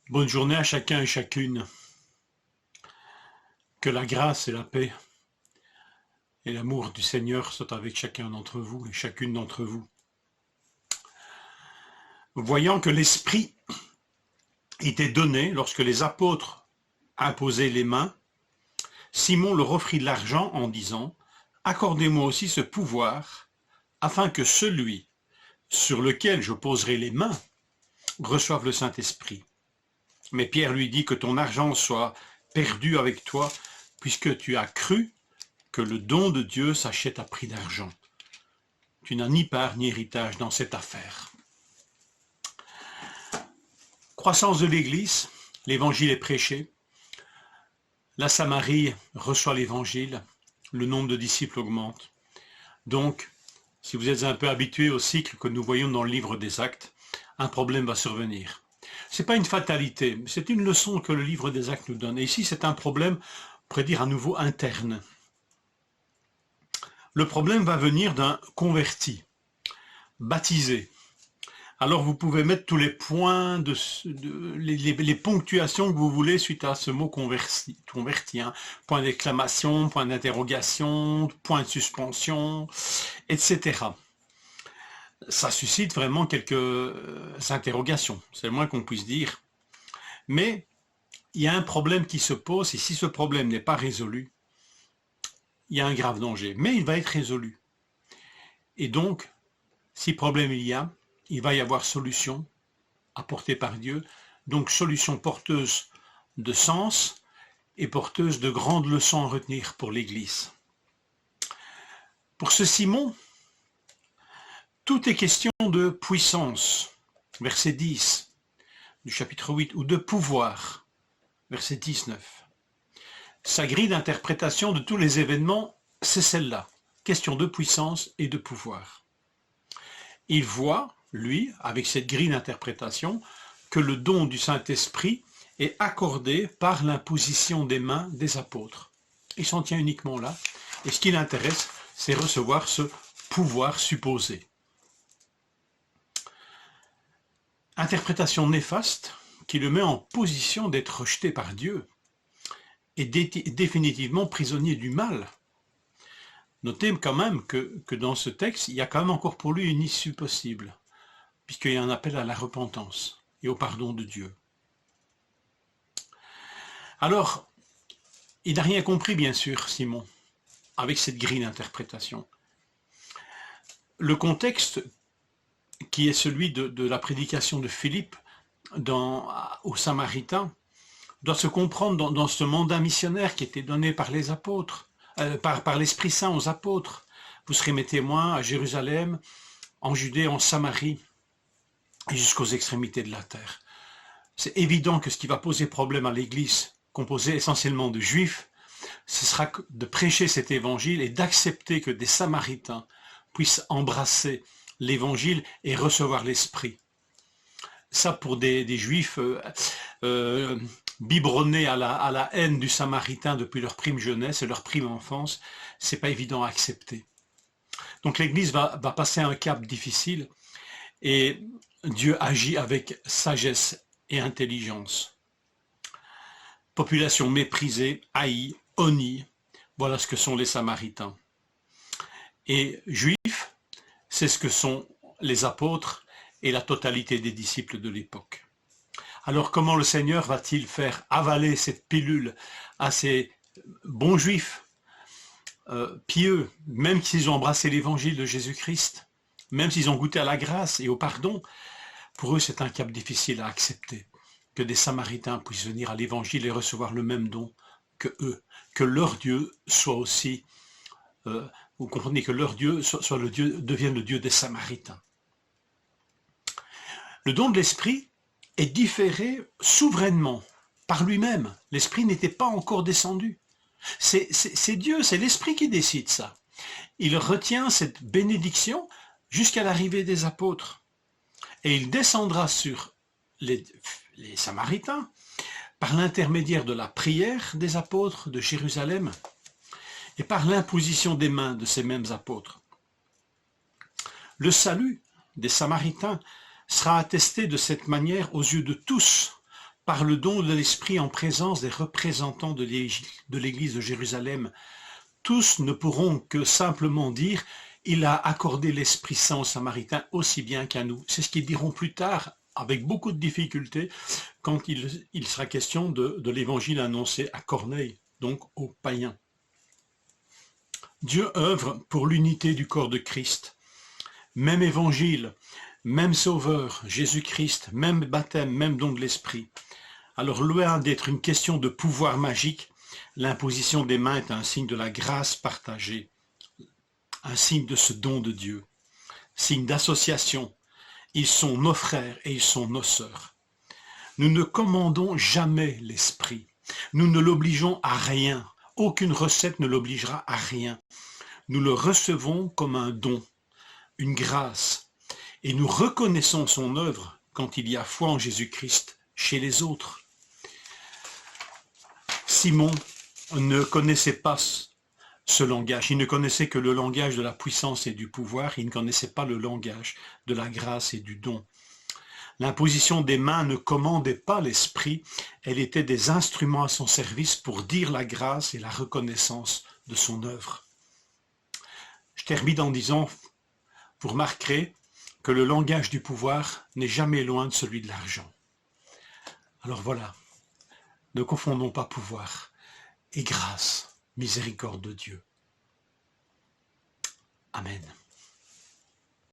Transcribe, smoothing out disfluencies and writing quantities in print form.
Bonne journée à chacun et chacune. Que la grâce et la paix et l'amour du Seigneur soient avec chacun d'entre vous et chacune d'entre vous. Voyant que l'Esprit était donné lorsque les apôtres imposaient les mains, Simon leur offrit de l'argent en disant « Accordez-moi aussi ce pouvoir, afin que celui sur lequel je poserai les mains reçoive le Saint-Esprit. » Mais Pierre lui dit « Que ton argent soit perdu avec toi, puisque tu as cru que le don de Dieu s'achète à prix d'argent. Tu n'as ni part ni héritage dans cette affaire. » Croissance de l'Église, l'Évangile est prêché, la Samarie reçoit l'Évangile, le nombre de disciples augmente. Donc, si vous êtes un peu habitué au cycle que nous voyons dans le livre des Actes, un problème va survenir. Ce n'est pas une fatalité, c'est une leçon que le livre des Actes nous donne. Et ici, c'est un problème, on pourrait dire à nouveau, interne. Le problème va venir d'un converti, baptisé. Alors vous pouvez mettre tous les points, les ponctuations que vous voulez suite à ce mot converti, hein. Point d'exclamation, point d'interrogation, point de suspension, etc. Ça suscite vraiment quelques interrogations, c'est le moins qu'on puisse dire. Mais il y a un problème qui se pose, et si ce problème n'est pas résolu, il y a un grave danger. Mais il va être résolu. Et donc, si problème il va y avoir solution apportée par Dieu, donc solution porteuse de sens et porteuse de grandes leçons à retenir pour l'Église. Pour ce Simon, tout est question de puissance, verset 10 du chapitre 8, ou de pouvoir, verset 19. Sa grille d'interprétation de tous les événements, c'est celle-là, question de puissance et de pouvoir. Il voit, lui, avec cette grille d'interprétation, que le don du Saint-Esprit est accordé par l'imposition des mains des apôtres. Il s'en tient uniquement là, et ce qui l'intéresse, c'est recevoir ce pouvoir supposé. Interprétation néfaste qui le met en position d'être rejeté par Dieu et définitivement prisonnier du mal. Notez quand même que dans ce texte, il y a quand même encore pour lui une issue possible, puisqu'il y a un appel à la repentance et au pardon de Dieu. Alors, il n'a rien compris, bien sûr, Simon, avec cette grille d'interprétation. Le contexte qui est celui de la prédication de Philippe aux Samaritains doit se comprendre dans ce mandat missionnaire qui était donné par les apôtres, par l'Esprit Saint aux apôtres. Vous serez mes témoins à Jérusalem, en Judée, en Samarie et jusqu'aux extrémités de la terre. C'est évident que ce qui va poser problème à l'Église, composée essentiellement de Juifs, ce sera de prêcher cet évangile et d'accepter que des Samaritains puissent embrasser l'évangile et recevoir l'Esprit. Ça, pour des Juifs biberonnés à la haine du Samaritain depuis leur prime jeunesse et leur prime enfance, c'est pas évident à accepter. Donc l'Église va passer un cap difficile et Dieu agit avec sagesse et intelligence. Population méprisée, haïe, honnie, voilà ce que sont les Samaritains. Et Juifs, c'est ce que sont les apôtres et la totalité des disciples de l'époque. Alors comment le Seigneur va-t-il faire avaler cette pilule à ces bons Juifs, pieux, même s'ils ont embrassé l'évangile de Jésus-Christ, même s'ils ont goûté à la grâce et au pardon? Pour eux, c'est un cap difficile à accepter, que des Samaritains puissent venir à l'évangile et recevoir le même don que eux, que leur Dieu soit aussi, vous comprenez, que leur Dieu soit le Dieu, devienne le Dieu des Samaritains. Le don de l'Esprit est différé souverainement par lui-même. L'Esprit n'était pas encore descendu. C'est Dieu, c'est l'Esprit qui décide ça. Il retient cette bénédiction jusqu'à l'arrivée des apôtres. Et il descendra sur les Samaritains par l'intermédiaire de la prière des apôtres de Jérusalem et par l'imposition des mains de ces mêmes apôtres. Le salut des Samaritains sera attesté de cette manière aux yeux de tous par le don de l'Esprit en présence des représentants de l'Église de Jérusalem, tous ne pourront que simplement dire « Il a accordé l'Esprit Saint aux Samaritains aussi bien qu'à nous ». C'est ce qu'ils diront plus tard, avec beaucoup de difficultés, quand il sera question de l'Évangile annoncé à Corneille, donc aux païens. Dieu œuvre pour l'unité du corps de Christ. Même Évangile, même Sauveur, Jésus-Christ, même baptême, même don de l'Esprit. Alors loin d'être une question de pouvoir magique, l'imposition des mains est un signe de la grâce partagée, un signe de ce don de Dieu, signe d'association. Ils sont nos frères et ils sont nos sœurs. Nous ne commandons jamais l'Esprit. Nous ne l'obligeons à rien. Aucune recette ne l'obligera à rien. Nous le recevons comme un don, une grâce. Et nous reconnaissons son œuvre quand il y a foi en Jésus-Christ chez les autres. Simon ne connaissait pas ce langage. Il ne connaissait que le langage de la puissance et du pouvoir. Il ne connaissait pas le langage de la grâce et du don. L'imposition des mains ne commandait pas l'esprit. Elle était des instruments à son service pour dire la grâce et la reconnaissance de son œuvre. Je termine en disant, vous remarquerez que le langage du pouvoir n'est jamais loin de celui de l'argent. Alors voilà, ne confondons pas pouvoir et grâce, miséricorde de Dieu. Amen.